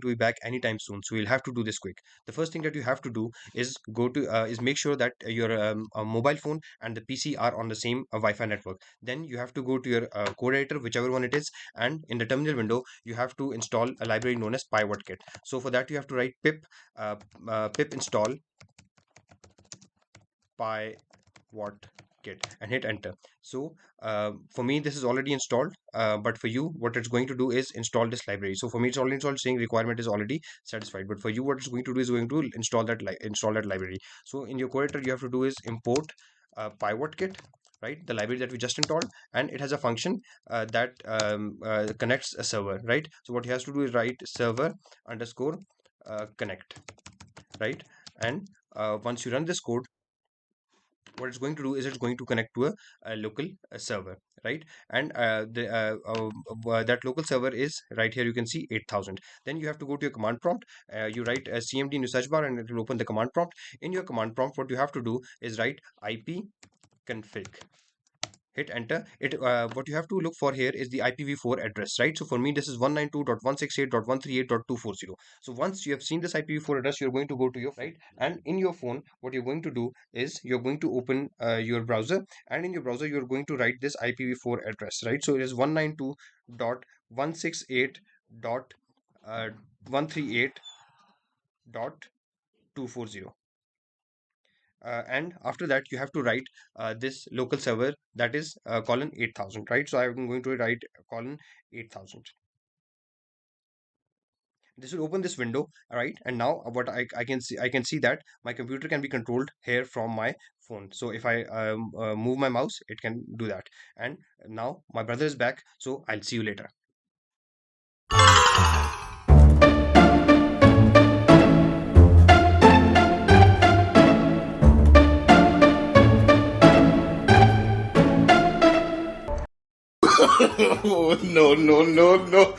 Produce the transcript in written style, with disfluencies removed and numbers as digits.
to be back anytime soon, so you'll have to do this quick. The first thing that you have to do is make sure that your mobile phone and the PC are on the same Wi-Fi network. Then you have to go to your code editor, whichever one it is, and in the terminal window you have to install a library known as PyWhatKit. So for that you have to write pip install PyWhatKit and hit enter. So for me this is already installed, but for you what it's going to do is install this library. So for me it's already installed, saying requirement is already satisfied, but for you what it's going to do is going to install that library. So in your code editor you have to do is import PyWhatKit, right, the library that we just installed, and it has a function that connects a server, right? So what he has to do is write server underscore connect, right? And once you run this code, what it's going to do is it's going to connect to a local server, right? And that local server is right here, you can see 8000. Then you have to go to your command prompt, you write cmd in your search bar and it will open the command prompt. In your command prompt what you have to do is write ipconfig, hit enter. What you have to look for here is the IPv4 address, right? So for me this is 192.168.138.240. So once you have seen this IPv4 address, you're going to go to your right, and in your phone what you're going to do is you're going to open your browser, and in your browser you're going to write this IPv4 address, right? So it is 192.168.138.240. And after that you have to write this local server, that is colon 8000, right? So I'm going to write colon 8000. This will open this window, right? And now what I can see that my computer can be controlled here from my phone. So if I move my mouse, it can do that. And now my brother is back, so I'll see you later. Oh, no, no, no, no.